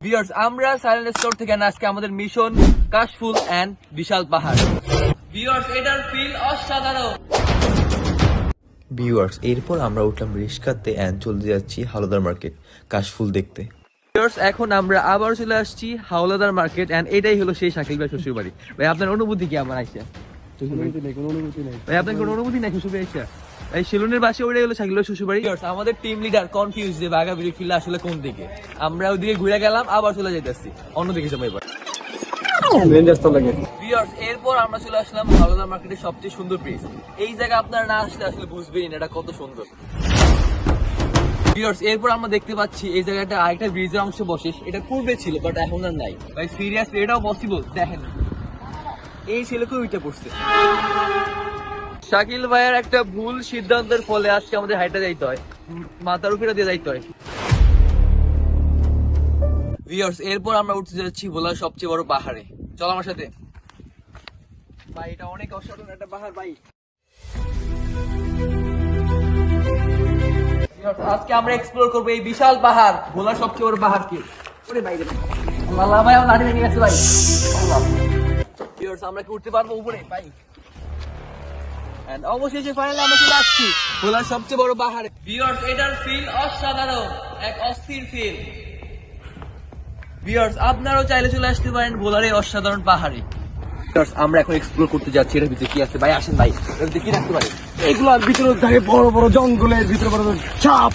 Viewers, আমরা silent store থেকে আজকে আমাদের মিশন কাশফুল এন্ড বিশাল পাহাড়। ভিউয়ার্স, এটার ফিল অসাধারণ। ভিউয়ার্স, এরপর আমরা উঠলাম রিস্কাতে এন্ড চলে যাচ্ছি হাওলাদার মার্কেট কাশফুল দেখতে। ভিউয়ার্স, এখন আমরা আবার চলে আসছি হাওলাদার মার্কেট এন্ড এটাই হলো সেই শাকিল ভাই শ্বশুর বাড়ি। ভাই, আপনার অনুভূতি কি আমার আইসা? ভাই, আপনার কোনো অনুভূতি নাই শ্বশুর বাড়ি আইসা? ভাই, শিলনের বাসে ওটাই হলো শাকিল ভাই শ্বশুর বাড়ি। আমাদের টিম লিডার কনফিউজ যে বাগাবিরি ফিল্ড আসলে কোন দিকে। আমরা ওদিকে ঘুরে গেলাম, আবার চলে যাইতেছি অন্যদিকে সময় এবার। এরপর আমরা চলে আসলাম হাওলাদার মার্কেটের সবচেয়ে সুন্দর ব্রিজ। এই জায়গা আপনারা না আসলে আসলে বুঝবেন না এটা কত সুন্দর। এরপর আমরা দেখতে পাচ্ছি এই জায়গাটা আরেকটা ব্রিজের অংশ বসে, এটা পূর্বে ছিল বাট এখন আর নাই। ভাই সিরিয়াসলি এটাও পসিবল? দেখেন এই ছেলেকেও উঠে পড়ছে। শাকিল ভাইয়ের একটা ভুল সিদ্ধান্তের ফলে আজকে আমাদের হাইটা যাইতে হয়, মাথার উপরে দিয়ে যাইতে হয়। ভিউয়ার্স, এরপর আমরা উঠতে যাচ্ছি ভোলার সবচেয়ে বড় পাহাড়ে। চল আমার সাথে। ভাই, এটা অনেক অসাধারণ একটা পাহাড় ভাই। আজকে আমরা এক্সপ্লোর করবো এই বিশাল পাহাড়, ভোলার সবচেয়ে বড় পাহাড় কি। ওরে ভাই রে আল্লাহ ভাই, আমার লাঠি ভেঙে গেছে ভাই। ভিউয়ার্স, আমরা কি উঠতে পারবো উপরে ভাই? এন্ড অবশেষে ফাইনালি আমরা চলে আসছি ভোলার সবচেয়ে বড় পাহাড়ে। ভিউয়ার্স, এটার ফিল অসাধারণ, এক অস্থির ফিল। ভিউয়ার্স, আপনারাও চাইলে চলে আসতে পারেন ভোলার এই অসাধারণ পাহাড়ে। আমরা এখন এক্সপ্লোর করতে যাচ্ছি এর ভিতরে কি আছে। ভাই আসেন ভাই, এর ভিতরে কি রাখতে পারি? এগুলোর ভিতরে থাকে বড় বড় জঙ্গলের ভিতরে বড় বড় সাপ।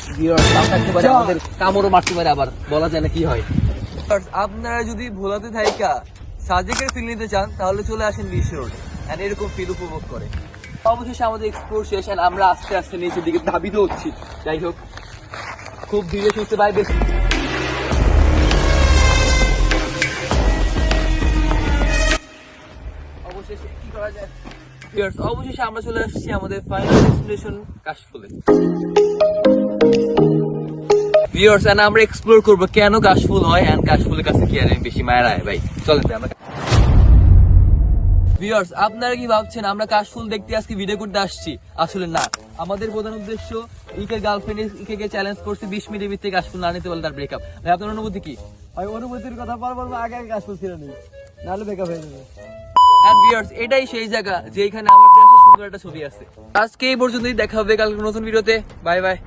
আমাদের কামড়ও মারতে পারে, আবার বলা যায় না কি হয়। আপনারা যদি ভোলাতে থাইকা সাজেকের ফিল নিতে চান তাহলে চলে আসেন বিশ রোড এন্ড এরকম ফিল উপভোগ করে। অবশেষে আমাদের এক্সপ্লোর শেষ এন্ড আমরা আস্তে আস্তে নিচের দিকে ধাবিত হচ্ছি। যাই হোক, খুব ধীরে সুস্থে ভাই, বেশি অবশেষে কি করা যায়। অবশেষে আমরা চলে আসছি আমাদের ফাইনাল ডেস্টিনেশন কাশফুলে। ভিউয়ার্স, এন্ড আমরা এক্সপ্লোর করবো কেন কাশফুল হয় এন্ড কাশফুলের কাছে কি আর বেশি মায়ের আয়। ভাই চলেন আমরা। ভিউয়ার্স, আপনারা কি ভাবছেন আমরা কাশফুল দেখতে আজকে ভিডিও করতে আসছি? আসলে না, আমাদের প্রধান উদ্দেশ্য ইকের গার্লফ্রেন্ড ইকে চ্যালেঞ্জ করছে 20 মিনিটের ভিতরে কাশফুল না নিতে পারলে তার ব্রেকআপ। ভাই, আপনার অনুভূতি কি? ভাই, অনুভূতির কথা বলবো আগে কাশফুল ছিল না, নাহলে বেকআপ হয়ে যাবে। এন্ড ভিউয়ার্স, এটাই সেই জায়গা যেখানে আমার কাছে সুন্দর একটা ছবি আছে। আজকে এই পর্যন্তই, দেখা হবে কালকে নতুন ভিডিওতে। Bye bye.